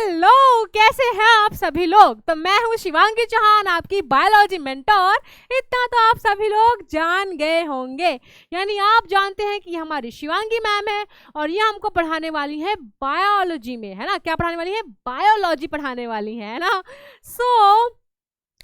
Hello, कैसे हैं आप सभी लोग। तो मैं हूं शिवांगी चौहान, आपकी बायोलॉजी मेंटोर। इतना तो आप सभी लोग जान गए होंगे, यानी आप जानते हैं कि ये हमारी शिवांगी मैम है और ये हमको पढ़ाने वाली है बायोलॉजी में, है ना। क्या पढ़ाने वाली है? बायोलॉजी पढ़ाने वाली है ना।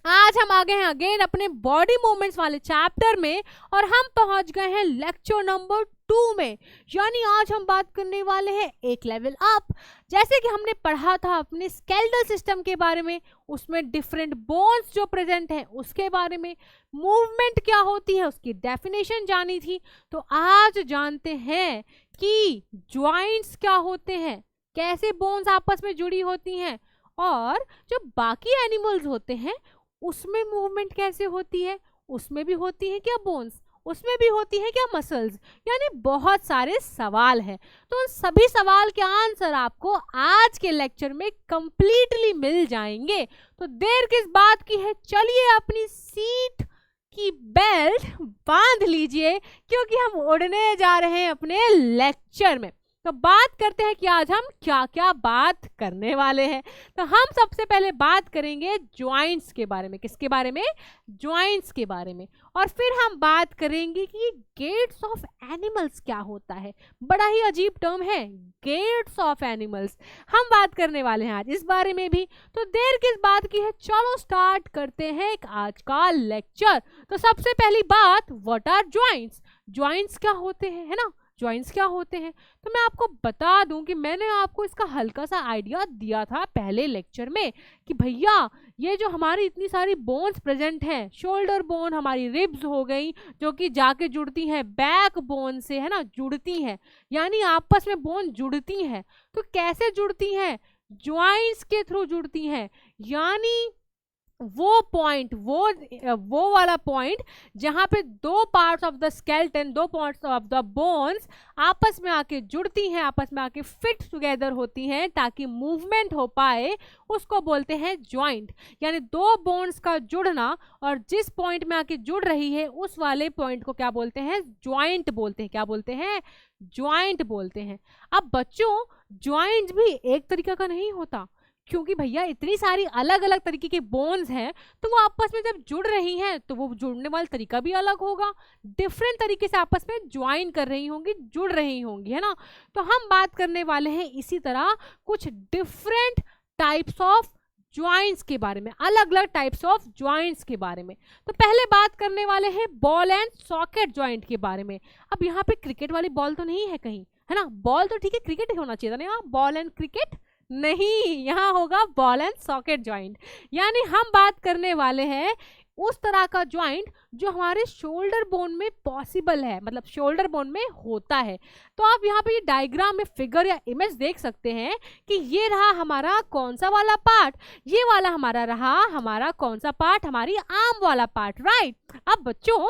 आज हम आ गए हैं अगेन अपने बॉडी मूवमेंट्स वाले चैप्टर में और हम पहुंच गए हैं लेक्चर नंबर 2 में। यानी आज हम बात करने वाले हैं एक लेवल अप। जैसे कि हमने पढ़ा था अपने स्केलेटल सिस्टम के बारे में, उसमें डिफरेंट बोन्स जो प्रेजेंट हैं उसके बारे में, मूवमेंट क्या होती है उसकी डेफिनेशन जानी थी। तो आज जानते हैं कि जॉइंट्स क्या होते हैं, कैसे बोन्स आपस में जुड़ी होती हैं और जो बाकी एनिमल्स होते हैं उसमें मूवमेंट कैसे होती है, उसमें भी होती है क्या बोन्स, उसमें भी होती है क्या मसल्स। यानी बहुत सारे सवाल हैं। तो उन सभी सवाल के आंसर आपको आज के लेक्चर में कंप्लीटली मिल जाएंगे। तो देर किस बात की है, चलिए अपनी सीट की बेल्ट बांध लीजिए क्योंकि हम उड़ने जा रहे हैं अपने लेक्चर में। तो बात करते हैं कि आज हम क्या क्या बात करने वाले हैं। तो हम सबसे पहले बात करेंगे जॉइंट्स के बारे में। किसके बारे में? जॉइंट्स के बारे में। और फिर हम बात करेंगे कि गेट्स ऑफ एनिमल्स क्या होता है। बड़ा ही अजीब टर्म है, गेट्स ऑफ एनिमल्स। हम बात करने वाले हैं आज इस बारे में भी। तो देर किस बात की है, चलो स्टार्ट करते हैं आज का लेक्चर। तो सबसे पहली बात, व्हाट आर जॉइंट्स। जॉइंट्स क्या होते हैं, है ना। जॉइंट्स क्या होते हैं तो मैं आपको बता दूं कि मैंने आपको इसका हल्का सा आइडिया दिया था पहले लेक्चर में कि भैया ये जो हमारी इतनी सारी बोन्स प्रेजेंट हैं, शोल्डर बोन, हमारी रिब्स हो गई जो कि जाके जुड़ती हैं बैक बोन से, है ना, जुड़ती हैं, यानी आपस में बोन जुड़ती हैं। तो कैसे जुड़ती हैं? जॉइंट्स के थ्रू जुड़ती हैं। यानी वो पॉइंट, वो वाला पॉइंट जहां पे दो पार्ट्स ऑफ द स्केलेटन, दो पार्ट्स ऑफ द बोन्स आपस में आके जुड़ती हैं, आपस में आके फिट टुगेदर होती हैं ताकि मूवमेंट हो पाए, उसको बोलते हैं जॉइंट। यानी दो बोन्स का जुड़ना और जिस पॉइंट में आके जुड़ रही है उस वाले पॉइंट को क्या बोलते हैं? जॉइंट बोलते हैं। क्या बोलते हैं? जॉइंट बोलते हैं। अब बच्चों, जॉइंट भी एक तरीका का नहीं होता क्योंकि भैया इतनी सारी अलग अलग तरीके के बोन्स हैं, तो वो आपस में जब जुड़ रही हैं तो वो जुड़ने वाला तरीका भी अलग होगा, डिफरेंट तरीके से आपस में ज्वाइन कर रही होंगी, जुड़ रही होंगी, है ना। तो हम बात करने वाले हैं इसी तरह कुछ डिफरेंट टाइप्स ऑफ ज्वाइंट्स के बारे में, अलग अलग टाइप्स ऑफ ज्वाइंट्स के बारे में। तो पहले बात करने वाले हैं बॉल एंड सॉकेट ज्वाइंट के बारे में। अब यहाँ पे क्रिकेट वाली बॉल तो नहीं है कहीं, है ना। बॉल तो ठीक है, क्रिकेट होना चाहिए था ना, बॉल एंड क्रिकेट नहीं, यहाँ होगा बॉल एंड सॉकेट ज्वाइंट। यानी हम बात करने वाले हैं उस तरह का ज्वाइंट जो हमारे शोल्डर बोन में पॉसिबल है, मतलब शोल्डर बोन में होता है। तो आप यहाँ पे ये डायग्राम में फिगर या इमेज देख सकते हैं कि ये रहा हमारा कौन सा वाला पार्ट, ये वाला हमारा रहा हमारा कौन सा पार्ट, हमारी आर्म वाला पार्ट, राइट। अब बच्चों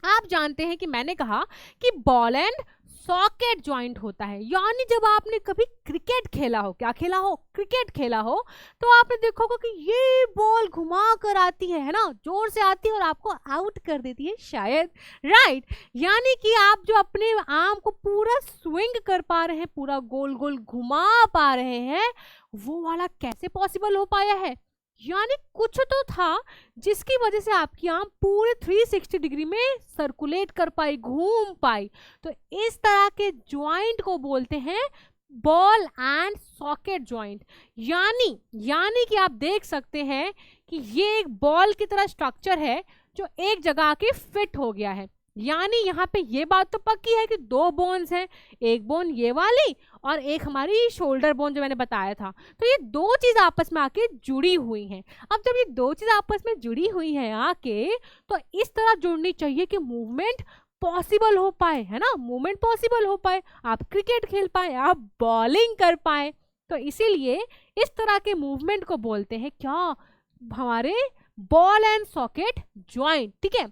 आप जानते हैं कि मैंने कहा कि बॉल एंड सॉकेट ज्वाइंट होता है। यानी जब आपने कभी क्रिकेट खेला हो, क्या खेला हो? क्रिकेट खेला हो, तो आपने देखा होगा कि ये बॉल घुमा कर आती है ना, जोर से आती है और आपको आउट कर देती है शायद, राइट। यानी कि आप जो अपने आर्म को पूरा स्विंग कर पा रहे हैं, पूरा गोल गोल घुमा पा रहे हैं, वो वाला कैसे पॉसिबल हो पाया है? यानी कुछ तो था जिसकी वजह से आपकी आर्म पूरे 360 डिग्री में सर्कुलेट कर पाई, घूम पाई। तो इस तरह के ज्वाइंट को बोलते हैं बॉल एंड सॉकेट ज्वाइंट। यानी कि आप देख सकते हैं कि ये एक बॉल की तरह स्ट्रक्चर है जो एक जगह आके फिट हो गया है। यानी यहाँ पे ये बात तो पक्की है कि दो बोन्स हैं, एक बोन ये वाली और एक हमारी शोल्डर बोन जो मैंने बताया था। तो ये दो चीज आपस में आके जुड़ी हुई हैं। अब जब ये दो चीज आपस में जुड़ी हुई हैं आके, तो इस तरह जुड़नी चाहिए कि मूवमेंट पॉसिबल हो पाए, है ना, मूवमेंट पॉसिबल हो पाए, आप क्रिकेट खेल पाए, आप बॉलिंग कर पाए। तो इसीलिए इस तरह के मूवमेंट को बोलते हैं क्या? हमारे बॉल एंड सॉकेट ज्वाइंट, ठीक है।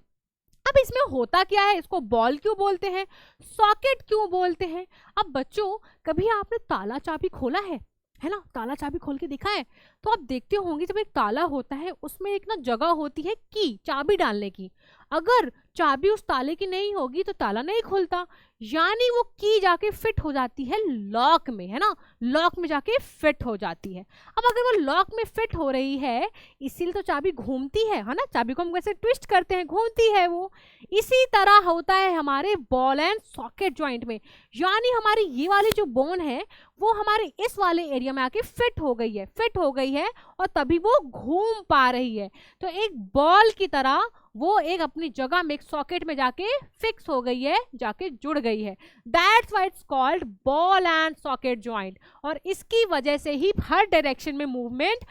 अब इसमें होता क्या है, इसको बॉल क्यों बोलते हैं, सॉकेट क्यों बोलते हैं? अब बच्चों कभी आपने ताला चाबी खोला है ना, ताला चाबी खोल के देखा है? तो आप देखते होंगे जब एक ताला होता है उसमें एक ना जगह होती है की, चाबी डालने की। अगर चाबी उस ताले की नहीं होगी तो ताला नहीं खुलता। यानी वो की जाके फिट हो जाती है लॉक में, है ना, लॉक में जाके फिट हो जाती है। अब अगर वो लॉक में फिट हो रही है, इसीलिए तो चाबी घूमती है ना, चाबी को हम वैसे ट्विस्ट करते हैं, घूमती है वो। इसी तरह होता है हमारे बॉल एंड सॉकेट जॉइंट में, यानी हमारी ये वाली जो बोन है वो हमारे इस वाले एरिया में आके फिट हो गई है, फिट हो गई है, और तभी वो घूम पा रही है। तो एक बॉल की तरह वो एक अपनी जगह में, एक सॉकेट में जाके फिक्स हो गई है, जाके जुड़ गई है। That's why it's called ball and socket joint. और इसकी वजह से ही हर डायरेक्शन में मूवमेंट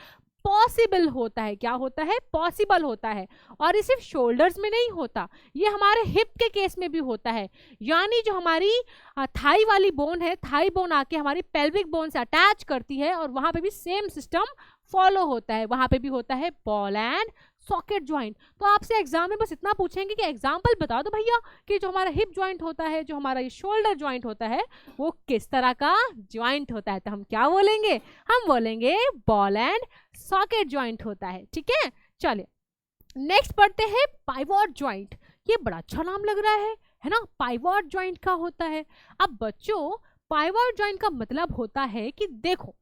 पॉसिबल होता है। क्या होता है? पॉसिबल होता है। और ये सिर्फ शोल्डर्स में नहीं होता, ये हमारे हिप के केस में भी होता है। यानी जो हमारी थाई वाली बोन है, थाई बोन आके हमारी पेल्विक बोन से अटैच करती है, और वहां पे भी सेम सिस्टम फॉलो होता है, वहां पे भी होता है बॉल एंड सॉकेट ज्वाइंट। तो आपसे एग्जाम में बस इतना पूछेंगे कि एग्जाम्पल बता दो भैया कि जो हमारा हिप ज्वाइंट होता है, जो हमारा ये शोल्डर ज्वाइंट होता है, वो किस तरह का ज्वाइंट होता है। तो हम क्या बोलेंगे? हम बोलेंगे बॉल एंड सॉकेट ज्वाइंट होता है। ठीक है, चलिए नेक्स्ट पढ़ते हैं पाइवोट ज्वाइंट। ये बड़ा अच्छा नाम लग रहा है ना, पाइवोट ज्वाइंट का होता है। अब बच्चों, पाइवोट ज्वाइंट का मतलब होता है कि देखो,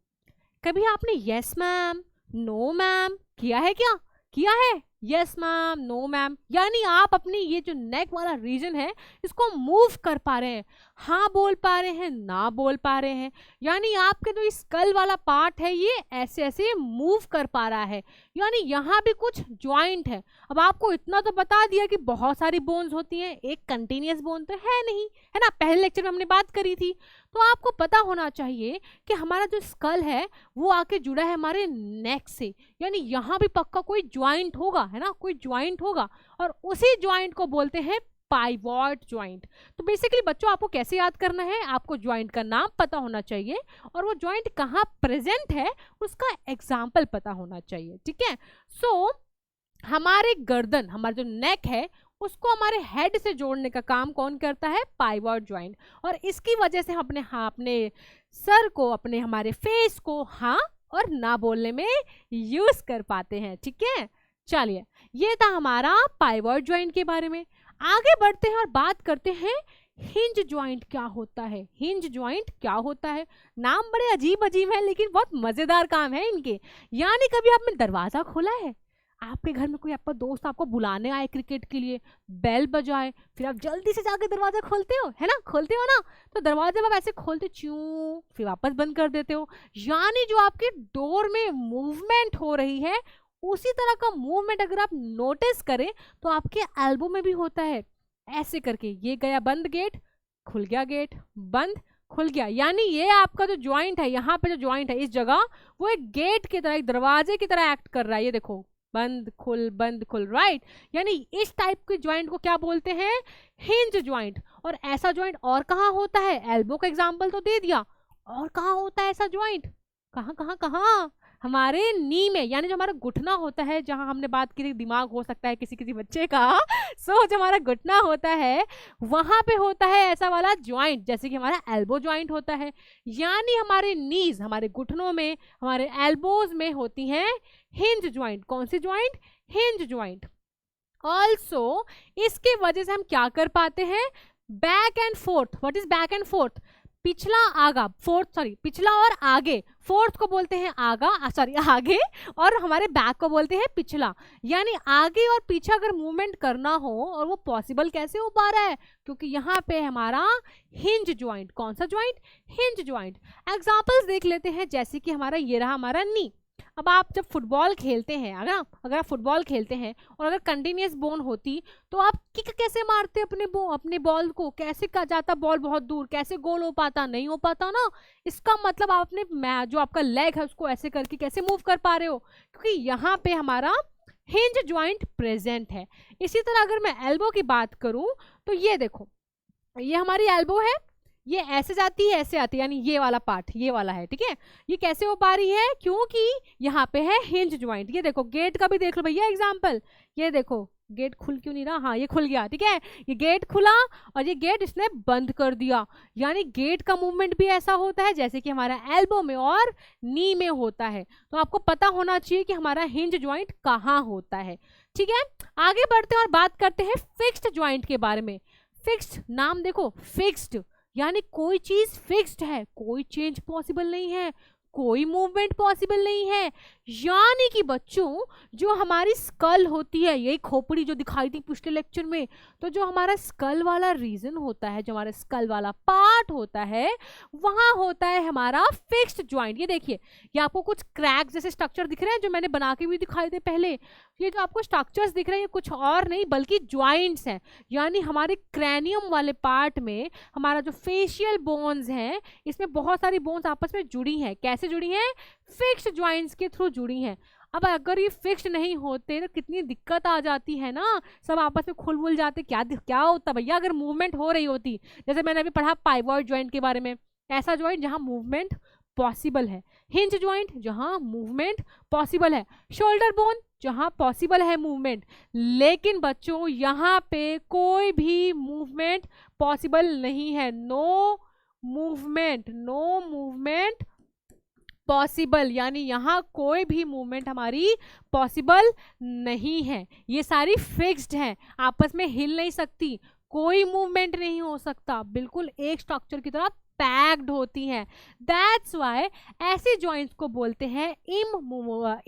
कभी आपने यस मैम, नो मैम किया है? क्या किया है? यस मैम, नो मैम, यानी आप अपनी ये जो नेक वाला रीजन है इसको मूव कर पा रहे हैं, हाँ बोल पा रहे हैं, ना बोल पा रहे हैं। यानी आपके जो स्कल वाला पार्ट है ये ऐसे ऐसे मूव कर पा रहा है, यानी यहाँ भी कुछ ज्वाइंट है। अब आपको इतना तो बता दिया कि बहुत सारी बोन्स होती हैं, एक कंटिन्यूअस बोन तो है नहीं, है ना, पहले लेक्चर में हमने बात करी थी। तो आपको पता होना चाहिए कि हमारा जो स्कल है वो आके जुड़ा है हमारे नेक से, यानी यहाँ भी पक्का कोई ज्वाइंट होगा, है ना, कोई ज्वाइंट होगा, और उसी ज्वाइंट को बोलते हैं पाइवोट ज्वाइंट। तो बेसिकली बच्चों, आपको कैसे याद करना है? आपको ज्वाइंट का नाम पता होना चाहिए, और वो ज्वाइंट कहाँ प्रेजेंट है उसका एग्जाम्पल पता होना चाहिए। ठीक है, सो हमारे गर्दन, हमारा जो नेक है उसको हमारे हेड से जोड़ने का काम कौन करता है? Pivot joint. और इसकी वजह से हम अपने सर को, अपने हमारे फेस को हाँ और ना बोलने में यूज कर पाते हैं। ठीक है, चलिए ये था हमारा पाइवोट ज्वाइंट के बारे में। आगे बढ़ते हैं और बात करते हैं हिंज ज्वाइंट क्या होता है। हिंज ज्वाइंट क्या होता है? नाम बड़े अजीब अजीब है, लेकिन बहुत मजेदार काम है इनके। यानी कभी आपने दरवाजा खोला है, आपके घर में कोई आपका दोस्त आपको बुलाने आए क्रिकेट के लिए, बेल बजाए, फिर आप जल्दी से जाके दरवाजा खोलते हो, है ना, खोलते हो ना, तो दरवाजे आप ऐसे खोलते च्यूं, फिर वापस बंद कर देते हो। यानी जो आपके डोर में मूवमेंट हो रही है, उसी तरह का मूवमेंट अगर आप नोटिस करें तो आपके एल्बो में भी होता है। ऐसे करके ये गया बंद गेट, खुल गया गेट, बंद, खुल गया। यानी ये आपका जो ज्वाइंट है, यहाँ पे जो ज्वाइंट है इस जगह, वो एक गेट की तरह, एक दरवाजे की तरह एक्ट कर रहा है। ये देखो, बंद खुल, राइट। यानी इस टाइप के ज्वाइंट को क्या बोलते हैं? Hinge joint. और ऐसा ज्वाइंट और कहाँ होता है? एल्बो का एग्जांपल तो दे दिया, और कहाँ होता है ऐसा ज्वाइंट? कहाँ कहाँ कहाँ? हमारे नी में, यानी जो हमारा घुटना होता है, जहां हमने बात की दिमाग हो सकता है किसी किसी बच्चे का, सो जो हमारा घुटना होता है वहां पे होता है ऐसा वाला ज्वाइंट, जैसे कि हमारा एल्बो ज्वाइंट होता है। यानी हमारे नीज, हमारे घुटनों में, हमारे एल्बोज में होती हैं हिंज ज्वाइंट। कौन सी ज्वाइंट? Hinge joint. ऑल्सो इसके वजह से हम क्या कर पाते हैं? Back and fourth. What is back and fourth? पिछला आगा, फोर्थ सॉरी, पिछला और आगे, फोर्थ को बोलते हैं आगा, सॉरी आगे, और हमारे बैक को बोलते हैं पिछला। यानी आगे और पीछे अगर मूवमेंट करना हो, और वो पॉसिबल कैसे हो पा रहा है? क्योंकि यहाँ पे हमारा हिंज ज्वाइंट। कौन सा ज्वाइंट? Hinge joint. एग्जांपल्स देख लेते हैं, जैसे कि हमारा ये रहा हमारा नी। अब आप जब फुटबॉल खेलते हैं, अगर आप फुटबॉल खेलते हैं और अगर कंटिन्यूअस बोन होती, तो आप किक कैसे मारते अपने बॉल को? कैसे का जाता बॉल बहुत दूर? कैसे गोल हो पाता? नहीं हो पाता ना। इसका मतलब आप अपने जो आपका लेग है उसको ऐसे करके कैसे मूव कर पा रहे हो? क्योंकि यहाँ पे हमारा हिंज ज्वाइंट प्रेजेंट है। इसी तरह अगर मैं एल्बो की बात करूं, तो ये देखो, ये हमारी एल्बो है, ये ऐसे जाती है, ऐसे आती है, यानी ये वाला पार्ट, ये वाला है। ठीक है, ये कैसे हो पा रही है? क्योंकि यहाँ पे है हिंज ज्वाइंट। ये देखो, गेट का भी देख लो भैया एग्जांपल। ये देखो, गेट खुल क्यों नहीं रहा? हाँ, ये खुल गया। ठीक है, ये गेट खुला और ये गेट इसने बंद कर दिया। यानी गेट का मूवमेंट भी ऐसा होता है जैसे कि हमारा एल्बो में और नी में होता है। तो आपको पता होना चाहिए कि हमारा हिंज ज्वाइंट कहाँ होता है। ठीक है, आगे बढ़ते हैं और बात करते हैं फिक्स्ड ज्वाइंट के बारे में। फिक्स्ड, नाम देखो फिक्स्ड, यानी कोई चीज फिक्स्ड है, कोई चेंज पॉसिबल नहीं है, कोई मूवमेंट पॉसिबल नहीं है। यानी कि बच्चों जो हमारी स्कल होती है, यही खोपड़ी जो दिखाई थी पिछले लेक्चर में, तो जो हमारा स्कल वाला रीजन होता है, जो हमारा स्कल वाला पार्ट होता है, वहां होता है हमारा फिक्स्ड ज्वाइंट। ये देखिए, ये आपको कुछ क्रैक जैसे स्ट्रक्चर दिख रहे हैं जो मैंने बना के भी दिखाई थे पहले। ये जो आपको स्ट्रक्चर्स दिख रहे हैं कुछ और नहीं बल्कि ज्वाइंट्स हैं। यानी हमारे क्रैनियम वाले पार्ट में हमारा जो फेशियल बोन्स हैं, इसमें बहुत सारी बोन्स आपस में जुड़ी हैं। कैसे जुड़ी हैं? फिक्स्ड ज्वाइंट्स के थ्रू जुड़ी हैं। अब अगर ये फिक्स्ड नहीं होते तो कितनी दिक्कत आ जाती है ना, सब आपस में खुल बुल जाते। क्या होता भैया अगर मूवमेंट हो रही होती, जैसे मैंने अभी पढ़ा पाइवॉट ज्वाइंट के बारे में, ऐसा ज्वाइंट जहां मूवमेंट पॉसिबल है, हिंज ज्वाइंट जहां मूवमेंट पॉसिबल है, शोल्डर बोन जहां पॉसिबल है मूवमेंट। लेकिन बच्चों यहाँ पे कोई भी मूवमेंट पॉसिबल नहीं है। नो मूवमेंट पॉसिबल, यानी यहाँ कोई भी मूवमेंट हमारी पॉसिबल नहीं है। ये सारी फिक्स्ड है, आपस में हिल नहीं सकती, कोई मूवमेंट नहीं हो सकता, बिल्कुल एक स्ट्रक्चर की तरह पैक्ड होती हैं। दैट्स वाई ऐसे जॉइंट्स को बोलते हैं इमूवेबल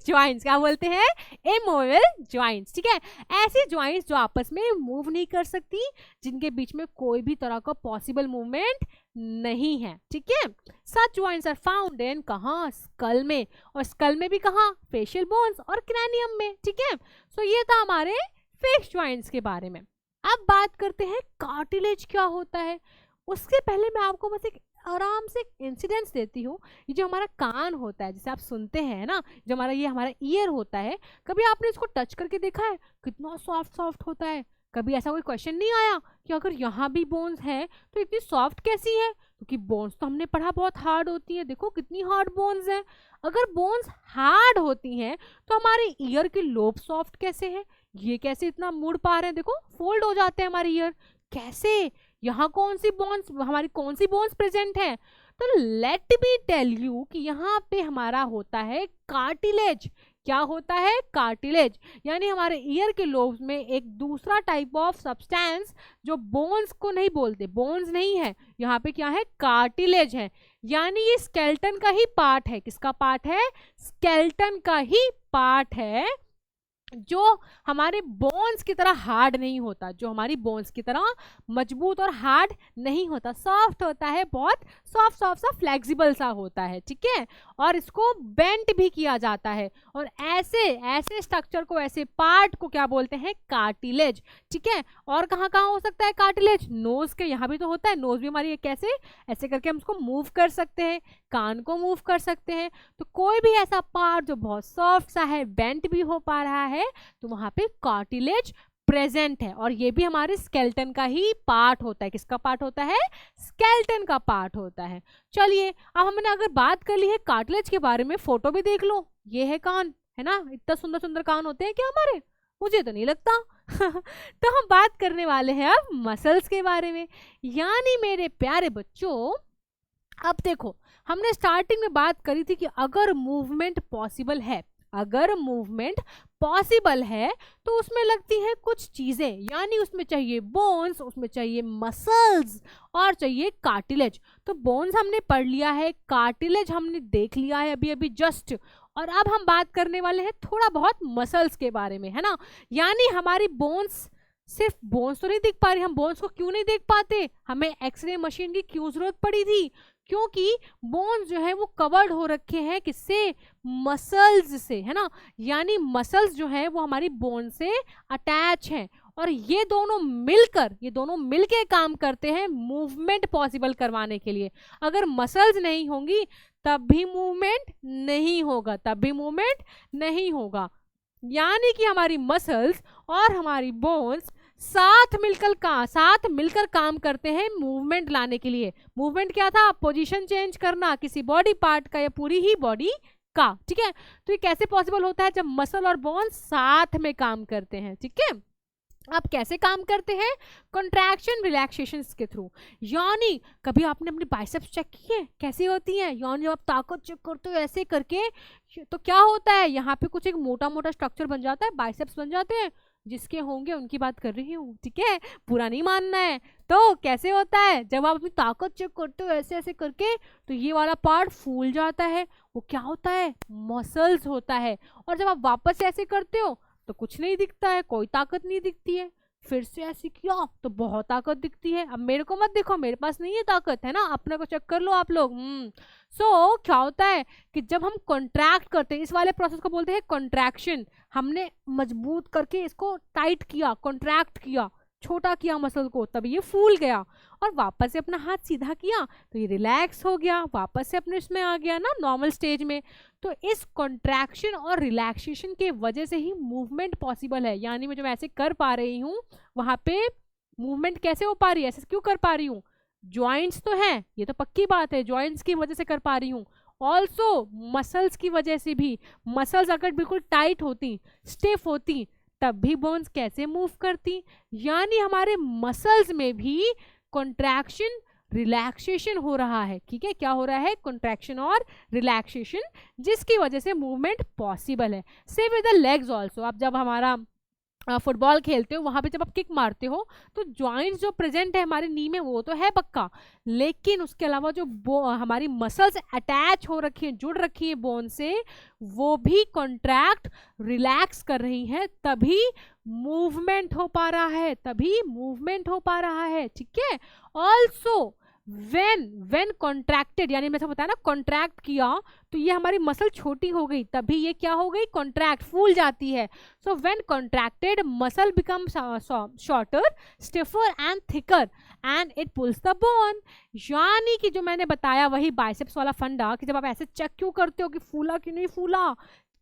जॉइंट्स। क्या बोलते हैं? Immovable joints. ठीक है, ऐसी जॉइंट्स जो आपस में मूव नहीं कर सकती, जिनके बीच में कोई भी तरह का पॉसिबल मूवमेंट नहीं है। ठीक है, सच जॉइंट्स आर फाउंड इन कहाँ? स्कल में, और स्कल में भी कहाँ? फेशियल बोन्स और क्रैनियम में। ठीक है, सो ये था हमारे फिक्स्ड जॉइंट्स के बारे में। अब बात करते हैं कार्टिलेज क्या होता है। उसके पहले मैं आपको बस एक आराम से इंसिडेंस देती हूँ। ये जो हमारा कान होता है, जिसे आप सुनते हैं ना, जो हमारा ईयर होता है, कभी आपने इसको टच करके देखा है कितना सॉफ्ट सॉफ्ट होता है? कभी ऐसा कोई क्वेश्चन नहीं आया कि अगर यहाँ भी बोन्स है तो इतनी सॉफ्ट कैसी है? क्योंकि बोन्स तो हमने पढ़ा बहुत हार्ड होती है। देखो कितनी हार्ड बोन्स है। अगर बोन्स हार्ड होती हैं तो हमारे ईयर के लोब सॉफ्ट कैसे है? ये कैसे इतना मुड़ पा रहे हैं? देखो फोल्ड हो जाते हैं हमारे ईयर। कैसे? यहाँ कौन सी बोन्स प्रेजेंट है? तो लेट मी टेल यू कि यहाँ पे हमारा होता है कार्टिलेज। क्या होता है? कार्टिलेज, यानी हमारे ईयर के लोब्स में एक दूसरा टाइप ऑफ सब्सटेंस जो बोन्स को नहीं बोलते, बोन्स नहीं है, यहाँ पे क्या है? कार्टिलेज है। यानी ये स्केलेटन का ही पार्ट है। किसका पार्ट है? स्केलेटन का ही पार्ट है, जो हमारे बोन्स की तरह हार्ड नहीं होता, जो हमारी बोन्स की तरह मजबूत और हार्ड नहीं होता, सॉफ्ट होता है, बहुत सॉफ्ट सा फ्लेक्सिबल सा होता है। ठीक है, और इसको बेंट भी किया जाता है। और ऐसे स्ट्रक्चर को, ऐसे पार्ट को क्या बोलते हैं? कार्टिलेज। ठीक है, और कहाँ कहाँ हो सकता है कार्टिलेज? नोज के यहाँ भी तो होता है। नोज भी हमारी कैसे ऐसे करके हम उसको मूव कर सकते हैं, कान को मूव कर सकते हैं। तो कोई भी ऐसा पार्ट जो बहुत सॉफ्ट सा है, बेंट भी हो पा रहा है, तो वहां पे कार्टिलेज प्रेजेंट है। और ये भी हमारे स्केलेटन का ही पार्ट होता है। किसका पार्ट होता है? स्केलेटन का पार्ट होता है। चलिए, अब हमने अगर बात कर ली है कार्टिलेज के बारे में, फोटो भी देख लो। ये है कान, है ना? इतना सुंदर सुंदर कान होते हैं क्या हमारे? मुझे तो नहीं लगता। तो हम बात करने वाले हैं अब मसल्स के बारे में। यानी मेरे प्यारे बच्चों, अब देखो, हमने स्टार्टिंग में बात करी थी कि अगर मूवमेंट पॉसिबल है, तो उसमें लगती है कुछ चीजें। यानी उसमें चाहिए बोन्स, उसमें चाहिए मसल्स और चाहिए कार्टिलेज। तो बोन्स हमने पढ़ लिया है, कार्टिलेज हमने देख लिया है अभी अभी जस्ट। और अब हम बात करने वाले हैं थोड़ा बहुत मसल्स के बारे में, है ना? यानी हमारी बोन्स, सिर्फ बोन्स तो नहीं दिख पा रही। हम बोन्स को क्यों नहीं देख पाते? हमें एक्सरे मशीन की क्यों जरूरत पड़ी थी? क्योंकि बोन्स जो है वो कवर्ड हो रखे हैं किससे? मसल्स से, है ना? यानी मसल्स जो है वो हमारी बोन से अटैच हैं, और ये दोनों मिलके काम करते हैं मूवमेंट पॉसिबल करवाने के लिए। अगर मसल्स नहीं होंगी तब भी मूवमेंट नहीं होगा। यानी कि हमारी मसल्स और हमारी बोन्स साथ मिलकर काम करते हैं मूवमेंट लाने के लिए। मूवमेंट क्या था? पोजीशन चेंज करना किसी बॉडी पार्ट का या पूरी ही बॉडी का। ठीक है, तो ये कैसे पॉसिबल होता है? जब मसल और बोन्स साथ में काम करते हैं। ठीक है, अब कैसे काम करते हैं? कंट्रैक्शन रिलैक्सेशन के थ्रू। यानी कभी आपने अपनी बाइसेप्स चेक की है कैसी होती हैं? यानी आप ताकत चेक करते हो ऐसे करके, तो क्या होता है? यहाँ पे कुछ एक मोटा मोटा स्ट्रक्चर बन जाता है, बाइसेप्स बन जाते हैं। जिसके होंगे उनकी बात कर रही हूँ, ठीक है, पूरा नहीं मानना है। तो कैसे होता है, जब आप अपनी ताकत चेक करते हो ऐसे ऐसे करके, तो ये वाला पार्ट फूल जाता है, वो क्या होता है, मसल्स होता है। और जब आप वापस से ऐसे करते हो तो कुछ नहीं दिखता है, कोई ताकत नहीं दिखती है। फिर से ऐसे किया तो बहुत ताकत दिखती है। अब मेरे को मत देखो, मेरे पास नहीं है ताकत, है ना, अपने को चेक कर लो आप लोग। सो क्या होता है कि जब हम कॉन्ट्रैक्ट करते हैं, इस वाले प्रोसेस को बोलते हैं कॉन्ट्रैक्शन। हमने मजबूत करके इसको टाइट किया, कॉन्ट्रैक्ट किया, छोटा किया मसल को, तब ये फूल गया। और वापस से अपना हाथ सीधा किया तो ये रिलैक्स हो गया, वापस से अपने इसमें आ गया ना, नॉर्मल स्टेज में। तो इस कॉन्ट्रैक्शन और रिलैक्सेशन के वजह से ही मूवमेंट पॉसिबल है। यानी मैं जब ऐसे कर पा रही हूँ, वहां पे मूवमेंट कैसे हो पा रही है, ऐसे क्यों कर पा रही हूँ, ज्वाइंट्स तो है, ये तो पक्की बात है, ज्वाइंट्स की वजह से कर पा रही हूँ। ऑल्सो मसल्स की वजह से भी, मसल्स अगर बिल्कुल टाइट होती, स्टिफ होती, तब भी बोन्स कैसे मूव करती। यानी हमारे मसल्स में भी कॉन्ट्रैक्शन रिलैक्सेशन हो रहा है, ठीक है, क्या हो रहा है, कॉन्ट्रैक्शन और रिलैक्सेशन, जिसकी वजह से मूवमेंट पॉसिबल है। Same with the legs also. आप जब हमारा फुटबॉल खेलते हो, वहां पे जब आप किक मारते हो तो जॉइंट्स जो प्रेजेंट है हमारे नी में वो तो है पक्का, लेकिन उसके अलावा जो हमारी मसल्स अटैच हो रखी है, जुड़ रखी है बोन से, वो भी कॉन्ट्रैक्ट रिलैक्स कर रही है, तभी मूवमेंट हो पा रहा है, तभी मूवमेंट हो पा रहा है, ठीक है। ऑल्सो व्हेन कॉन्ट्रैक्टेड, यानी मैं बताया ना, कॉन्ट्रैक्ट किया तो ये हमारी मसल छोटी हो गई, तभी ये क्या हो गई, कॉन्ट्रैक्ट, फूल जाती है। So when contracted muscle become shorter, stiffer and thicker and it pulls the bone. यानी कि जो मैंने बताया वही बाइसेप्स वाला फंडा, कि जब आप ऐसे चेक क्यों करते हो कि फूला कि नहीं फूला,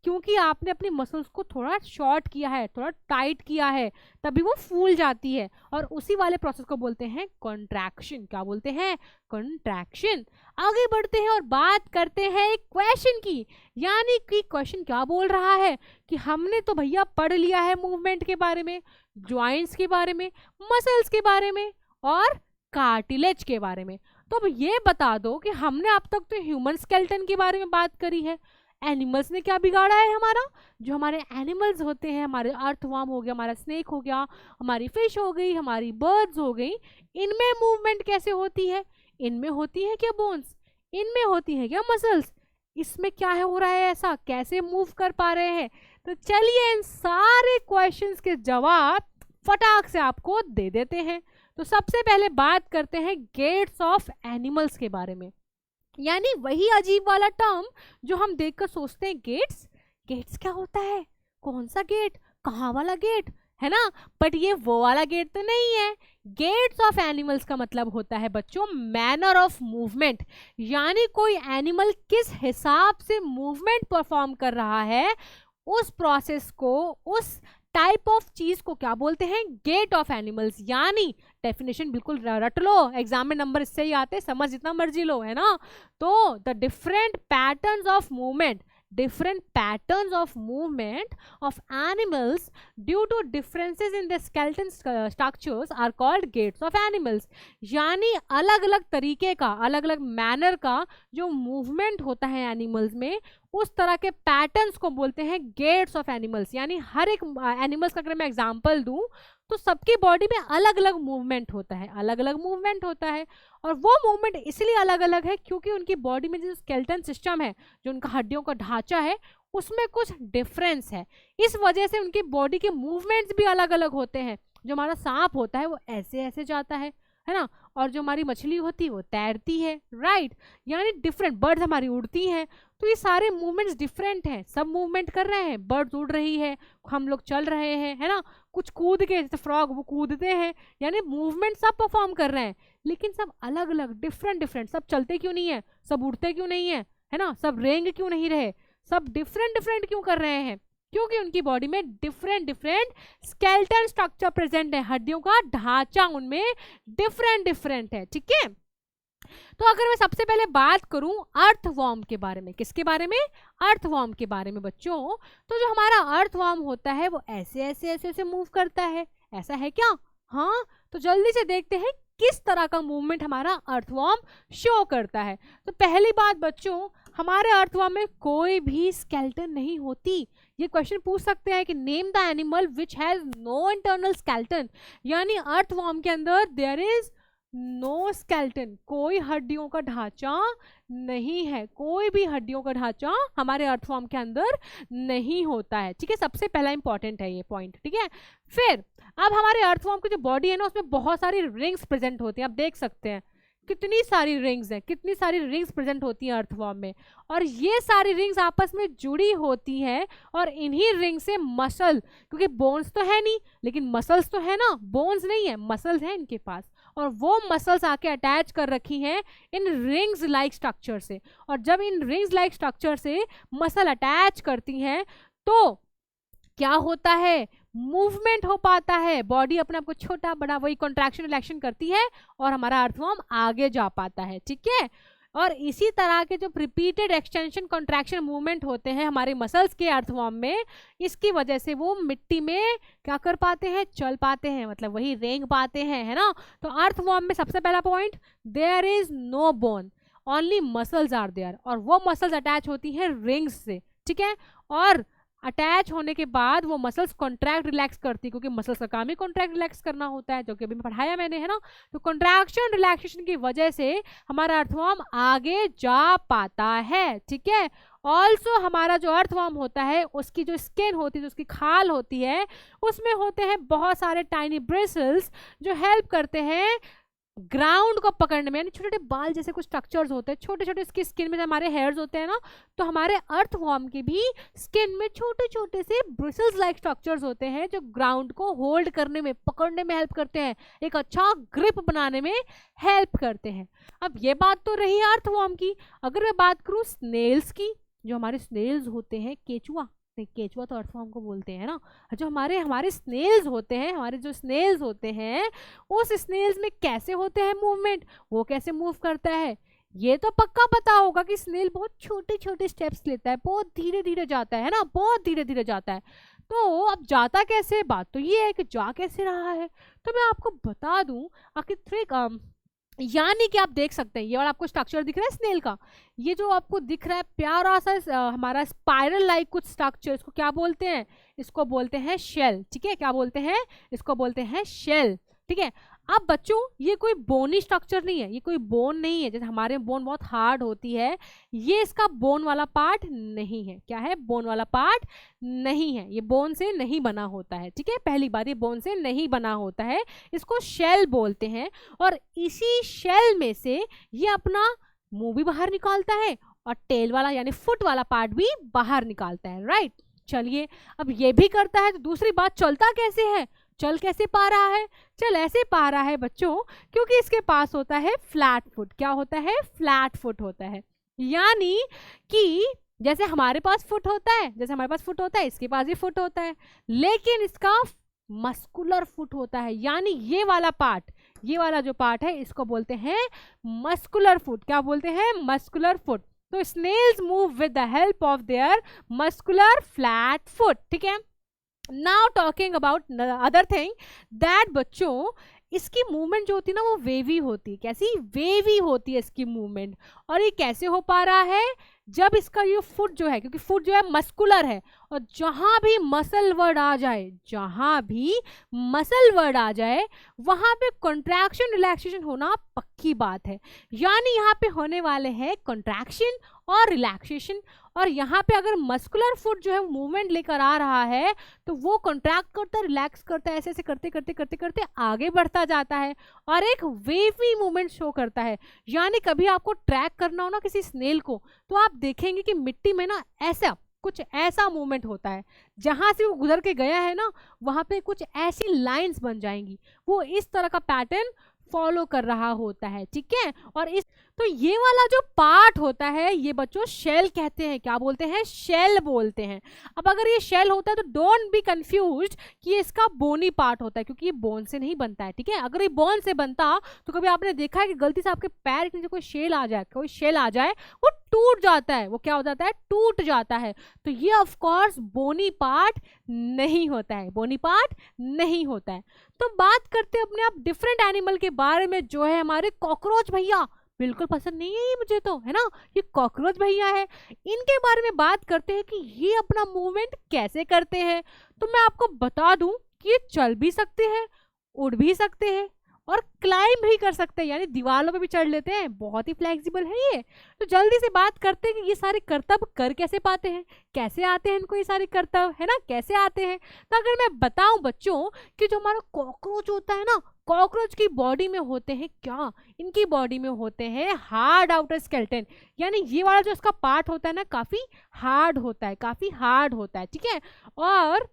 क्योंकि आपने अपनी मसल्स को थोड़ा शॉर्ट किया है, थोड़ा टाइट किया है, तभी वो फूल जाती है। और उसी वाले प्रोसेस को बोलते हैं कॉन्ट्रैक्शन। क्या बोलते हैं, कॉन्ट्रैक्शन। आगे बढ़ते हैं और बात करते हैं एक क्वेश्चन की। यानी कि क्वेश्चन क्या बोल रहा है कि हमने तो भैया पढ़ लिया है मूवमेंट के बारे में, ज्वाइंट्स के बारे में, मसल्स के बारे में और कार्टिलेज के बारे में। तो अब ये बता दो कि हमने अब तक तो ह्यूमन स्केलेटन के बारे में बात करी है, एनिमल्स ने क्या बिगाड़ा है हमारा, जो हमारे एनिमल्स होते हैं, हमारे अर्थवर्म हो गया, हमारा स्नेक हो गया, हमारी फिश हो गई, हमारी बर्ड्स हो गई, इनमें मूवमेंट कैसे होती है, इनमें होती है क्या बोन्स, इनमें होती है क्या मसल्स, इसमें क्या है हो रहा है ऐसा, कैसे मूव कर पा रहे हैं। तो चलिए इन सारे क्वेश्चंस के जवाब फटाक से आपको दे देते हैं। तो सबसे पहले बात करते हैं गेट्स ऑफ एनिमल्स के बारे में। यानी वही अजीब वाला टर्म जो हम देखकर सोचते हैं, गेट्स, गेट्स क्या होता है, कौन सा गेट, कहाँ वाला गेट, है ना, बट ये वो वाला गेट तो नहीं है। गेट्स ऑफ एनिमल्स का मतलब होता है बच्चों मैनर ऑफ मूवमेंट, यानी कोई एनिमल किस हिसाब से मूवमेंट परफॉर्म कर रहा है, उस प्रोसेस को, उस टाइप ऑफ चीज को क्या बोलते हैं, गेट ऑफ एनिमल्स। यानी डेफिनेशन बिल्कुल रट लो, एग्जाम में नंबर इससे ही आते, समझ जितना मर्जी लो, है ना। तो the different patterns of movement, different patterns of movement of animals due to differences in the skeleton structures are called gaits of animals। यानी अलग अलग तरीके का, अलग अलग मैनर का जो मूवमेंट होता है एनिमल्स में, उस तरह के पैटर्न्स को बोलते हैं गेट्स ऑफ एनिमल्स। यानी हर एक एनिमल्स का अगर मैं एग्जांपल दूं तो सबकी बॉडी में अलग अलग मूवमेंट होता है, अलग अलग मूवमेंट होता है। और वो मूवमेंट इसलिए अलग अलग है क्योंकि उनकी बॉडी में जो स्केलेटन सिस्टम है, जो उनका हड्डियों का ढांचा है, उसमें कुछ डिफरेंस है। इस वजह से उनकी बॉडी के मूवमेंट्स भी अलग अलग होते हैं। जो हमारा सांप होता है वो ऐसे ऐसे जाता है ना, और जो हमारी मछली होती है वो तैरती है, राइट। यानी डिफरेंट, बर्ड्स हमारी उड़ती हैं, तो ये सारे मूवमेंट्स डिफरेंट हैं। सब मूवमेंट कर रहे हैं, बर्ड्स उड़ रही है, हम लोग चल रहे हैं, है ना, कुछ कूद के, जैसे फ्रॉग वो कूदते हैं, यानी मूवमेंट सब परफॉर्म कर रहे हैं, लेकिन सब अलग अलग, डिफरेंट डिफरेंट। सब चलते क्यों नहीं है, सब उड़ते क्यों नहीं है ना, सब रेंग क्यों नहीं रहे, सब डिफरेंट डिफरेंट क्यों कर रहे हैं, क्योंकि उनकी बॉडी में different different skeleton structure present है, हड्डियों का ढांचा उनमें डिफरेंट डिफरेंट है, ठीक है। तो अगर मैं सबसे पहले बात करूं अर्थवर्म के बारे में, किसके बारे में, अर्थवर्म के बारे में बच्चों, तो जो हमारा अर्थवर्म होता है वो ऐसे ऐसे ऐसे ऐसे मूव करता है, ऐसा है क्या, हाँ। तो जल्दी से देखते हैं किस तरह का मूवमेंट हमारा अर्थवर्म शो करता है। तो पहली बात बच्चों, हमारे अर्थवर्म में कोई भी स्केलेटन नहीं होती, ये क्वेश्चन पूछ सकते हैं कि name the animal which has no internal skeleton, यानी अर्थवॉर्म के अंदर देयर इज नो स्केलेटन, कोई हड्डियों का ढांचा नहीं है, कोई भी हड्डियों का ढांचा हमारे अर्थवॉर्म के अंदर नहीं होता है। ठीक है, सबसे पहला इंपॉर्टेंट है ये पॉइंट। ठीक है, फिर अब हमारे अर्थवॉर्म की जो बॉडी है ना उसमें बहुत सारी रिंग्स प्रेजेंट होती हैं। आप देख सकते हैं कितनी सारी रिंग्स हैं, कितनी सारी रिंग्स प्रेजेंट होती हैं अर्थवॉर्म में, और ये सारी रिंग्स आपस में जुड़ी होती हैं, और इन्हीं रिंग से मसल, क्योंकि बोन्स तो है नहीं लेकिन मसल्स तो है ना, बोन्स नहीं है मसल्स हैं इनके पास, और वो मसल्स आके अटैच कर रखी हैं इन रिंग्स लाइक स्ट्रक्चर से। और जब इन रिंग्स लाइक स्ट्रक्चर से मसल अटैच करती हैं तो क्या होता है, मूवमेंट हो पाता है, बॉडी अपने आप को छोटा बड़ा वही कॉन्ट्रैक्शन रिलैक्शन करती है और हमारा अर्थवॉर्म आगे जा पाता है। ठीक है, और इसी तरह के जो रिपीटेड एक्सटेंशन कॉन्ट्रैक्शन मूवमेंट होते हैं हमारे मसल्स के अर्थवॉर्म में, इसकी वजह से वो मिट्टी में क्या कर पाते हैं, चल पाते हैं, मतलब वही रेंग पाते हैं, है ना। तो अर्थवॉर्म में सबसे पहला point, there is no bone, only muscles are there, और वो मसल्स अटैच होती हैं रिंग्स से। ठीक है, और अटैच होने के बाद वो मसल्स कॉन्ट्रैक्ट रिलैक्स करती, क्योंकि मसल्स का काम ही कॉन्ट्रैक्ट रिलैक्स करना होता है, जो कि अभी पढ़ाया मैंने, है ना। तो कॉन्ट्रैक्शन रिलैक्सेशन की वजह से हमारा अर्थवॉर्म आगे जा पाता है। ठीक है, ऑल्सो हमारा जो अर्थवॉर्म होता है उसकी जो स्किन होती है, जो उसकी खाल होती है, उसमें होते हैं बहुत सारे टाइनी ब्रिसल्स जो हेल्प करते हैं ग्राउंड को पकड़ने में, यानी छोटे छोटे बाल जैसे कुछ स्ट्रक्चर्स होते हैं, छोटे छोटे इसकी स्किन में हमारे हेयर्स होते हैं ना, तो हमारे अर्थवॉर्म की भी स्किन में छोटे छोटे से ब्रिसल्स लाइक स्ट्रक्चर्स होते हैं जो ग्राउंड को होल्ड करने में, पकड़ने में हेल्प करते हैं, एक अच्छा ग्रिप बनाने में हेल्प करते हैं। अब ये बात तो रही अर्थवॉर्म की। अगर मैं बात करूँ स्नेल्स की, जो हमारे स्नेल्स होते हैं, केचुआ, केचुआ तो अर्थवॉर्म को बोलते हैं ना, जो हमारे स्नेल्स होते हैं, हमारे जो स्नेल्स होते हैं उस स्नेल्स में कैसे होते हैं मूवमेंट, वो कैसे मूव करता है, ये तो पक्का पता होगा कि स्नेल बहुत छोटे छोटे स्टेप्स लेता है, बहुत धीरे धीरे जाता है ना, बहुत धीरे धीरे जाता है। तो अब जाता कैसे, बात तो ये है कि जा कैसे रहा है, तो मैं आपको बता दूं आखिर यानी कि आप देख सकते हैं ये वाला आपको स्ट्रक्चर दिख रहा है स्नेल का, ये जो आपको दिख रहा है प्यारा सा हमारा स्पाइरल लाइक कुछ स्ट्रक्चर, इसको क्या बोलते हैं, इसको बोलते हैं शेल। ठीक है, क्या बोलते हैं, इसको बोलते हैं शेल। ठीक है, अब बच्चों ये कोई बोनी स्ट्रक्चर नहीं है, ये कोई बोन नहीं है, जैसे हमारे बोन बहुत हार्ड होती है, ये इसका बोन वाला पार्ट नहीं है। क्या है, बोन वाला पार्ट नहीं है, ये बोन से नहीं बना होता है। ठीक है, पहली बार ये बोन से नहीं बना होता है, इसको शेल बोलते हैं, और इसी शेल में से ये अपना मुंह भी बाहर निकालता है और टेल वाला यानी फुट वाला पार्ट भी बाहर निकालता है। राइट, चलिए अब ये भी करता है, तो दूसरी बात चलता कैसे है, चल कैसे पा रहा है, चल ऐसे पा रहा है बच्चों, क्योंकि इसके पास होता है फ्लैट फुट। क्या होता है, फ्लैट फुट होता है, यानी कि जैसे हमारे पास फुट होता है, जैसे हमारे पास फुट होता है, इसके पास भी फुट होता है, लेकिन इसका मस्कुलर फुट होता है, यानी ये वाला पार्ट, ये वाला जो पार्ट है इसको बोलते हैं मस्कुलर फुट। क्या बोलते हैं, मस्कुलर फुट। तो snails move with the help of their muscular flat foot. ठीक है, now talking about other thing that बच्चों, इसकी मूवमेंट जो होती है ना वो वेवी होती है। कैसी, वेवी होती है इसकी मूवमेंट। और ये कैसे हो पा रहा है, जब इसका ये फुट जो है, क्योंकि फुट जो है मस्कुलर है, और जहां भी मसल वर्ड आ जाए, जहां भी मसल वर्ड आ जाए वहां पे कॉन्ट्रैक्शन रिलैक्सेशन होना पक्की बात है। यानी यहाँ पे होने वाले हैं कॉन्ट्रैक्शन और रिलैक्सेशन, और यहाँ पे अगर मस्कुलर फुट जो है मूवमेंट लेकर आ रहा है तो वो कॉन्ट्रैक्ट करता, रिलैक्स करता है, ऐसे ऐसे करते करते करते करते आगे बढ़ता जाता है और एक वेवी मूवमेंट शो करता है। यानी कभी आपको ट्रैक करना हो ना किसी स्नेल को, तो आप देखेंगे कि मिट्टी में ना ऐसा कुछ ऐसा मूवमेंट होता है, जहां से वो गुजर के गया है ना वहां पे कुछ ऐसी लाइंस बन जाएंगी, वो इस तरह का पैटर्न फॉलो कर रहा होता है। ठीक है, और इस तो ये वाला जो पार्ट होता है ये बच्चों शेल कहते हैं। क्या बोलते हैं, शेल बोलते हैं। अब अगर ये शेल होता है तो डोंट बी कंफ्यूज्ड कि ये इसका बोनी पार्ट होता है, क्योंकि ये बोन से नहीं बनता है। ठीक है, अगर ये बोन से बनता तो कभी आपने देखा है कि गलती से आपके पैर के नीचे कोई शेल आ जाए, वो टूट जाता है, वो क्या हो जाता है, टूट जाता है। तो ये ऑफ कोर्स बोनी पार्ट नहीं होता है, बोनी पार्ट नहीं होता है। तो बात करते हैं अपने आप डिफरेंट एनिमल के बारे में, जो है हमारे कॉकरोच भैया। बिल्कुल पसंद नहीं है ये मुझे तो, है ना। ये कॉकरोच भैया है। इनके बारे में बात करते हैं कि ये अपना मूवमेंट कैसे करते हैं। तो मैं आपको बता दूं कि ये चल भी सकते हैं, उड़ भी सकते हैं और क्लाइंब भी कर सकते हैं, यानी दीवारों पे भी चढ़ लेते हैं। बहुत ही फ्लेक्सिबल है ये। तो जल्दी से बात करते हैं कि ये सारे करतब कर कैसे पाते हैं, कैसे आते हैं इनको ये सारे करतब, है ना, कैसे आते हैं। तो अगर मैं बताऊं बच्चों कि जो हमारा कॉकरोच होता है ना, कॉकरोच की बॉडी में होते हैं क्या, इनकी बॉडी में होते हैं हार्ड आउटर स्केलेटन, यानी ये वाला जो इसका पार्ट होता है ना काफी हार्ड होता है, काफी हार्ड होता है, ठीक है। और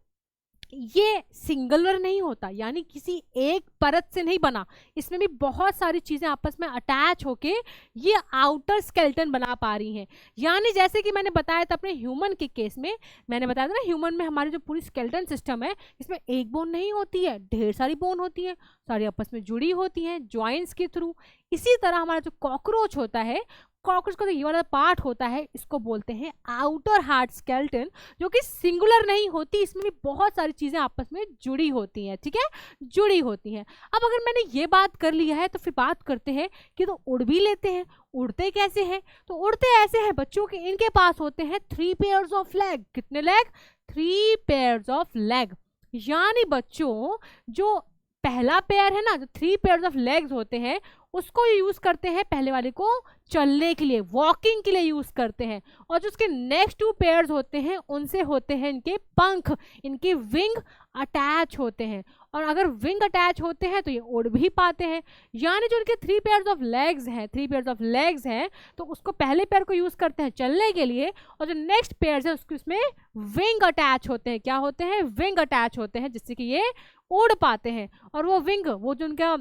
ये सिंगुलर नहीं होता, यानी किसी एक परत से नहीं बना, इसमें भी बहुत सारी चीजें आपस में अटैच होके ये आउटर स्केलेटन बना पा रही हैं। यानी जैसे कि मैंने बताया था अपने ह्यूमन के केस में, मैंने बताया था ना ह्यूमन में हमारी जो पूरी स्केलेटन सिस्टम है इसमें एक बोन नहीं होती है, ढेर सारी बोन होती है, सारी आपस में जुड़ी होती हैं जॉइंट्स के थ्रू। इसी तरह हमारा जो कॉकरोच होता है, कॉकरोच का जो ये वाला पार्ट होता है इसको बोलते हैं आउटर हार्ड स्केलेटन, जो कि सिंगुलर नहीं होती, इसमें भी बहुत सारी चीजें आपस में जुड़ी होती हैं, ठीक है, जुड़ी होती हैं। अब अगर मैंने ये बात कर लिया है तो फिर बात करते हैं कि तो उड़ भी लेते हैं। उड़ते कैसे हैं? तो उड़ते ऐसे हैं बच्चों के, इनके पास होते हैं 3 पेयर्स ऑफ लेग। कितने लेग? 3 pairs of leg. यानी बच्चों जो पहला पेयर है ना, जो 3 पेयर्स ऑफ लेग्स होते हैं उसको यूज करते हैं पहले वाले को चलने के लिए, वॉकिंग के लिए यूज करते हैं। और जो उसके नेक्स्ट 2 पेयर्स होते हैं उनसे होते हैं इनके पंख, इनके विंग अटैच होते हैं। और अगर विंग अटैच होते हैं तो ये उड़ भी पाते हैं। यानी जो इनके 3 पेयर्स ऑफ लेग्स हैं, 3 पेयर्स ऑफ लेग्स हैं, तो उसको पहले पेयर को यूज करते हैं चलने के लिए, और जो नेक्स्ट पेयर्स है उसके उसमें विंग अटैच होते हैं। क्या होते हैं? विंग अटैच होते हैं, जिससे कि ये उड़ पाते हैं। और वो विंग, वो जो उनका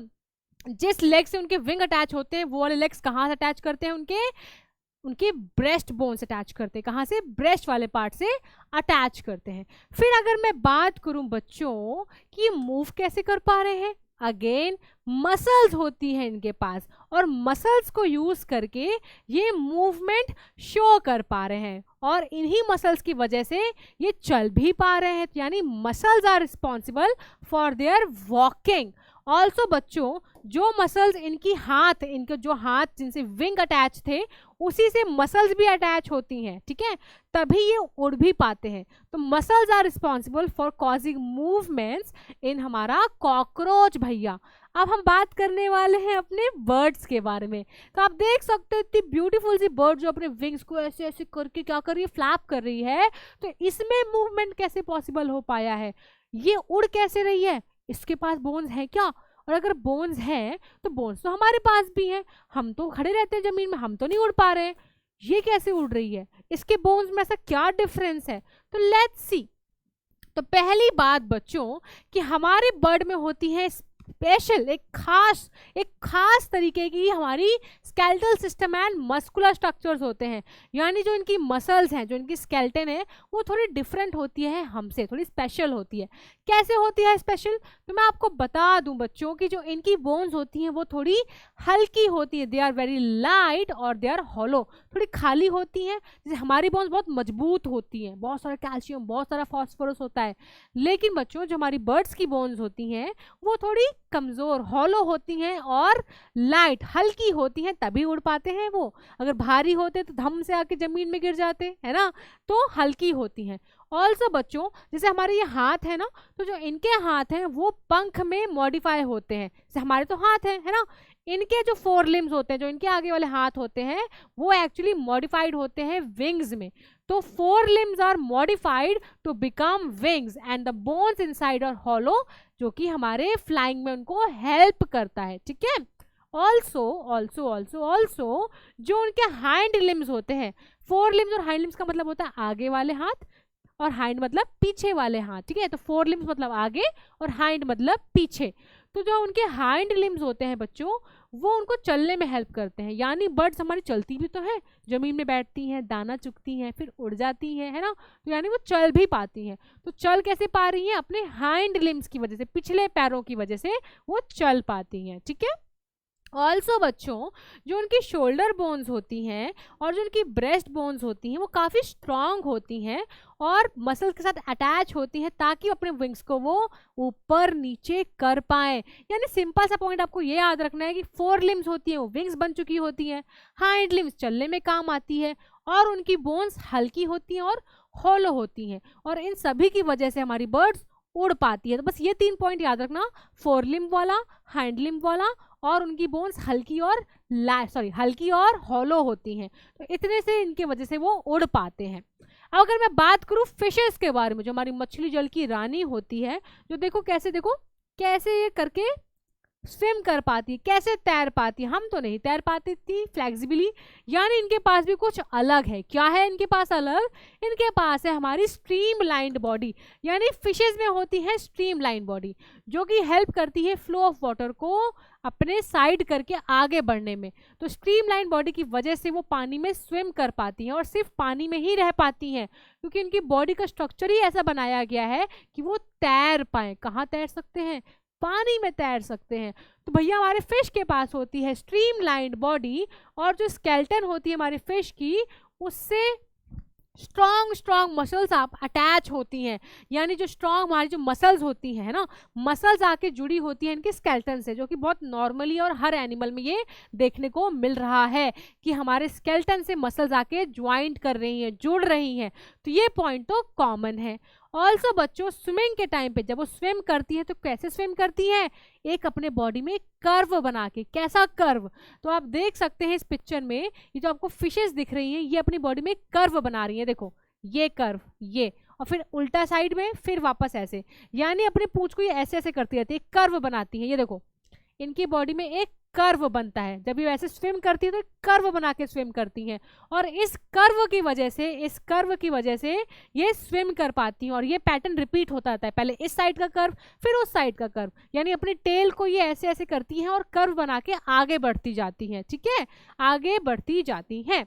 जिस लेग से उनके विंग अटैच होते हैं वो वाले लेग्स कहाँ से अटैच करते हैं? उनके ब्रेस्ट बोन से अटैच करते हैं। कहाँ से? ब्रेस्ट वाले पार्ट से अटैच करते हैं। फिर अगर मैं बात करूं बच्चों कि ये मूव कैसे कर पा रहे हैं, अगेन मसल्स होती हैं इनके पास, और मसल्स को यूज करके ये मूवमेंट शो कर पा रहे हैं, और इन्हीं मसल्स की वजह से ये चल भी पा रहे हैं। यानी muscles are responsible for their walking. Also बच्चों जो मसल्स इनकी हाथ, इनके जो हाथ जिनसे विंग अटैच थे उसी से मसल्स भी अटैच होती हैं, ठीक है, तभी ये उड़ भी पाते हैं। तो muscles are responsible for causing movements in हमारा कॉकरोच भैया। अब हम बात करने वाले हैं अपने बर्ड्स के बारे में। तो आप देख सकते हो इतनी ब्यूटीफुल सी बर्ड जो अपने विंग्स को ऐसे ऐसे करके क्या कर रही है, फ्लैप कर रही है। तो इसमें मूवमेंट कैसे पॉसिबल हो पाया है? ये उड़ कैसे रही है? इसके पास बोन्स हैं क्या? और अगर बोन्स हैं तो बोन्स तो हमारे पास भी हैं, हम तो खड़े रहते हैं जमीन में, हम तो नहीं उड़ पा रहे हैं। ये कैसे उड़ रही है? इसके बोन्स में ऐसा क्या डिफरेंस है? तो लेट्स सी। तो पहली बात बच्चों कि हमारे बर्ड में होती है स्पेशल, एक खास तरीके की हमारी skeletal system and muscular structures होते हैं। यानी जो इनकी मसल्स हैं, जो इनकी स्केलेटन है, वो थोड़ी डिफरेंट होती है हमसे, थोड़ी स्पेशल होती है। कैसे होती है स्पेशल? तो मैं आपको बता दूं बच्चों कि जो इनकी बोन्स होती हैं वो थोड़ी हल्की होती है, दे आर वेरी लाइट और दे आर हॉलो, थोड़ी खाली होती हैं। जैसे हमारी बोन्स बहुत मजबूत होती हैं, बहुत सारा कैल्शियम, बहुत सारा फॉस्फोरस होता है। लेकिन बच्चों जो हमारी बर्ड्स की बोन्स होती हैं वो थोड़ी कमजोर, हॉलो होती हैं और लाइट, हल्की होती हैं, तभी उड़ पाते हैं वो। अगर भारी होते तो धम से आके जमीन में गिर जाते, है ना। तो हल्की होती हैं। ऑल्सो बच्चों जैसे हमारे ये हाथ है ना, तो जो इनके हाथ हैं वो पंख में मॉडिफाई होते हैं। जैसे हमारे तो हाथ है ना, इनके जो 4 लिम्स होते हैं, जो इनके आगे वाले हाथ होते हैं, वो एक्चुअली मॉडिफाइड होते हैं विंग्स में। तो 4 limbs are modified to become wings and the bones inside are hollow, जो कि हमारे फ्लाइंग में उनको हेल्प करता है, ठीक है। ऑल्सो जो उनके हाइंड लिम्स होते हैं, 4 limbs और हाइंड लिम्स का मतलब होता है आगे वाले हाथ, और हाइंड मतलब पीछे वाले हाथ, ठीक है। तो 4 limbs मतलब आगे और हाइंड मतलब पीछे। तो जो उनके हाइंड लिम्स होते हैं बच्चों, वो उनको चलने में हेल्प करते हैं। यानी बर्ड्स हमारी चलती भी तो है, जमीन में बैठती हैं, दाना चुगती हैं, फिर उड़ जाती हैं, है ना। तो यानी वो चल भी पाती हैं। तो चल कैसे पा रही हैं? अपने हाइंड लिम्स की वजह से, पिछले पैरों की वजह से वो चल पाती हैं, ठीक है। ऑल्सो बच्चों, जो उनकी शोल्डर बोन्स होती हैं और जो उनकी ब्रेस्ट बोन्स होती हैं वो काफ़ी स्ट्रांग होती हैं और मसल के साथ अटैच होती हैं ताकि अपने विंग्स को वो ऊपर नीचे कर पाएं। यानी सिंपल सा पॉइंट आपको ये याद रखना है कि 4 लिम्स होती हैं वो विंग्स बन चुकी होती हैं, हाइंड लिम्स चलने में काम आती है और उनकी बोन्स हल्की होती हैं और हॉलो होती हैं और इन सभी की वजह से हमारी बर्ड्स उड़ पाती है। तो बस ये 3 पॉइंट याद रखना, 4 लिम्ब वाला, हाइंड लिम्ब वाला और उनकी बोन्स हल्की और हॉलो होती हैं। तो इतने से इनके वजह से वो उड़ पाते हैं। अब अगर मैं बात करूं फिशेस के बारे में, जो हमारी मछली जल की रानी होती है, जो देखो कैसे ये करके स्विम कर पाती है, कैसे तैर पाती है। हम तो नहीं तैर पाती थी फ्लेक्सिबली, यानी इनके पास भी कुछ अलग है। क्या है इनके पास अलग? इनके पास है हमारी स्ट्रीमलाइंड बॉडी, यानी फिशेस में होती है स्ट्रीमलाइंड बॉडी जो कि हेल्प करती है फ्लो ऑफ वाटर को अपने साइड करके आगे बढ़ने में। तो स्ट्रीमलाइन बॉडी की वजह से वो पानी में स्विम कर पाती हैं और सिर्फ पानी में ही रह पाती हैं क्योंकि इनकी बॉडी का स्ट्रक्चर ही ऐसा बनाया गया है कि वो तैर पाए। कहाँ तैर सकते हैं? पानी में तैर सकते हैं। तो भैया हमारे फिश के पास होती है स्ट्रीमलाइंड बॉडी और जो स्केलेटन होती है हमारे फिश की, उससे स्ट्रॉन्ग मसल्स आप अटैच होती हैं। यानी जो स्ट्रॉन्ग हमारी जो मसल्स होती हैं ना, मसल्स आके जुड़ी होती हैं इनके स्केलेटन से, जो कि बहुत नॉर्मली और हर एनिमल में ये देखने को मिल रहा है कि हमारे स्केलेटन से मसल्स आके ज्वाइंट कर रही हैं, जुड़ रही हैं। तो ये पॉइंट तो कॉमन है। ऑल्सो बच्चों, स्विमिंग के टाइम पे जब वो स्विम करती है तो कैसे स्विम करती है? एक अपने बॉडी में कर्व बना के। कैसा कर्व? तो आप देख सकते हैं इस पिक्चर में, ये जो आपको फिशेस दिख रही हैं ये अपनी बॉडी में कर्व बना रही हैं। देखो ये कर्व, ये, और फिर उल्टा साइड में, फिर वापस ऐसे, यानी अपने पूंछ को ये ऐसे ऐसे करती रहती है, कर्व बनाती है। ये देखो इनकी बॉडी में एक कर्व बनता है, जब ये वैसे स्विम करती है तो कर्व बना के स्विम करती हैं और इस कर्व की वजह से ये स्विम कर पाती हैं और ये पैटर्न रिपीट होता रहता है, पहले इस साइड का कर्व फिर उस साइड का कर्व, यानी अपनी टेल को ये ऐसे ऐसे करती हैं और कर्व बना के आगे बढ़ती जाती हैं। ठीक है, आगे बढ़ती जाती हैं।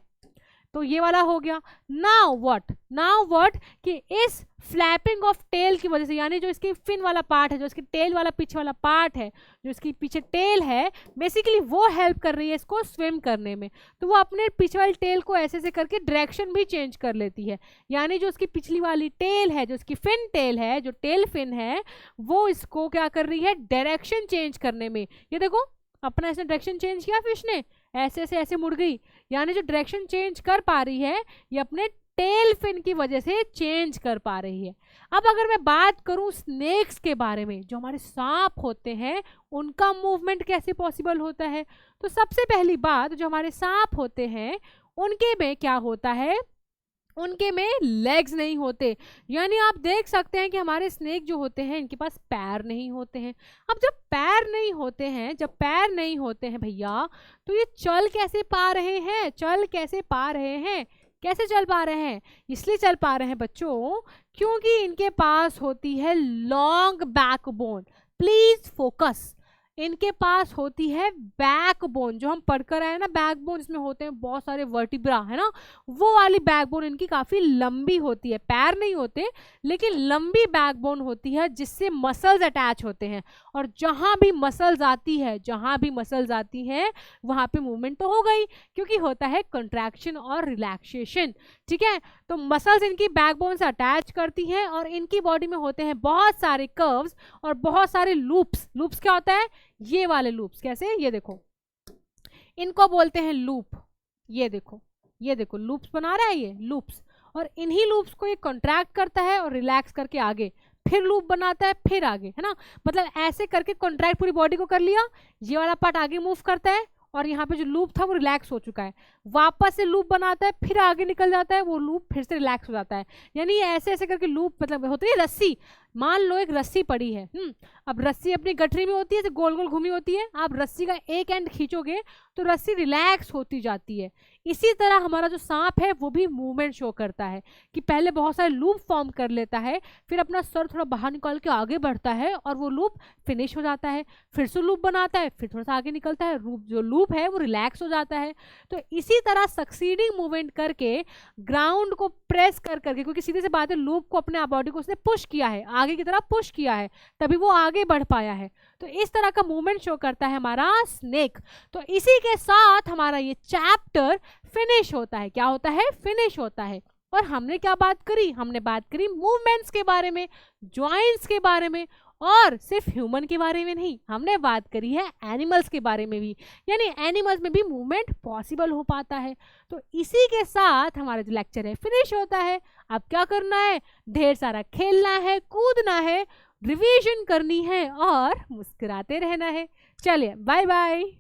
तो ये वाला हो गया। नाउ व्हाट कि इस फ्लैपिंग ऑफ टेल की वजह से, यानी जो इसकी फिन वाला पार्ट है, जो इसकी टेल वाला पीछे वाला पार्ट है, जो इसकी पीछे टेल है, बेसिकली वो हेल्प कर रही है इसको स्विम करने में। तो वो अपने पीछे वाली टेल को ऐसे ऐसे करके डायरेक्शन भी चेंज कर लेती है। यानी जो उसकी पिछली वाली टेल है, जो उसकी फिन टेल है, जो टेल फिन है, वो इसको क्या कर रही है? डायरेक्शन चेंज करने में। ये देखो अपना इसने डायरेक्शन चेंज किया, फिश ने ऐसे से ऐसे मुड़ गई, यानी जो डायरेक्शन चेंज कर पा रही है ये अपने टेल फिन की वजह से चेंज कर पा रही है। अब अगर मैं बात करूं स्नेक्स के बारे में, जो हमारे सांप होते हैं, उनका मूवमेंट कैसे पॉसिबल होता है? तो सबसे पहली बात, जो हमारे सांप होते हैं उनके में क्या होता है? उनके में लेग्स नहीं होते। यानी आप देख सकते हैं कि हमारे स्नेक जो होते हैं इनके पास पैर नहीं होते हैं। अब जब पैर नहीं होते हैं भैया, तो ये चल कैसे पा रहे हैं? कैसे चल पा रहे हैं? इसलिए चल पा रहे हैं बच्चों क्योंकि इनके पास होती है लॉन्ग बैकबोन। प्लीज फोकस, इनके पास होती है बैकबोन। जो हम पढ़कर आए ना बैकबोन, इसमें होते हैं बहुत सारे वर्टिब्रा, है ना, वो वाली बैकबोन इनकी काफी लंबी होती है। पैर नहीं होते लेकिन लंबी बैकबोन होती है जिससे मसल्स अटैच होते हैं और जहां भी मसल्स आती है वहां पे मूवमेंट तो हो गई क्योंकि होता है कंट्रैक्शन और रिलैक्सेशन। ठीक है, तो मसल्स इनकी बैकबोन से अटैच करती हैं और इनकी बॉडी में होते हैं बहुत सारे कर्व्स और बहुत सारे लूप्स क्या होता है? ये वाले लूप्स। कैसे? ये देखो, इनको बोलते हैं लूप। ये देखो लूप्स बना रहा है ये लूप्स, और इन्हीं लूप्स को ये कॉन्ट्रैक्ट करता है और रिलैक्स करके आगे फिर लूप बनाता है, फिर आगे, है ना, मतलब ऐसे करके कॉन्ट्रैक्ट पूरी बॉडी को कर लिया, ये वाला पार्ट आगे मूव करता है और यहाँ पे जो लूप था वो रिलैक्स हो चुका है, वापस से लूप बनाता है, फिर आगे निकल जाता है, वो लूप फिर से रिलैक्स हो जाता है। यानी ऐसे ऐसे करके लूप, मतलब होती है रस्सी, मान लो एक रस्सी पड़ी है, अब रस्सी अपनी गठरी में होती है, तो गोल गोल घूमी होती है, आप रस्सी का एक एंड खींचोगे तो रस्सी रिलैक्स होती जाती है। इसी तरह हमारा जो सांप है वो भी मूवमेंट शो करता है कि पहले बहुत सारे लूप फॉर्म कर लेता है, फिर अपना सर थोड़ा बाहर निकाल के आगे बढ़ता है और वो लूप फिनिश हो जाता है, फिर से लूप बनाता है, फिर थोड़ा सा आगे निकलता है, जो लूप है वो रिलैक्स हो जाता है। तो इसी तरह सक्सीडिंग मूवमेंट करके ग्राउंड को प्रेस कर करके, क्योंकि सीधे से बात है लूप को अपने बॉडी को उसने पुश किया है आगे की तरफ पुश किया है, तभी वो आगे बढ़ पाया है। तो इस तरह का मूवमेंट शो करता है हमारा स्नेक। तो इसी के साथ हमारा ये चैप्टर फिनिश होता है। क्या होता है? फिनिश होता है। और हमने क्या बात करी? हमने बात करी मूवमेंट्स के बारे में, जॉइंट्स के बारे में, और सिर्फ ह्यूमन के बारे में नहीं, हमने बात करी है एनिमल्स के बारे में भी, यानी एनिमल्स में भी मूवमेंट पॉसिबल हो पाता है। तो इसी के साथ हमारा जो लेक्चर है फिनिश होता है। अब क्या करना है? ढेर सारा खेलना है, कूदना है, रिवीजन करनी है और मुस्कुराते रहना है। चलिए बाय बाय।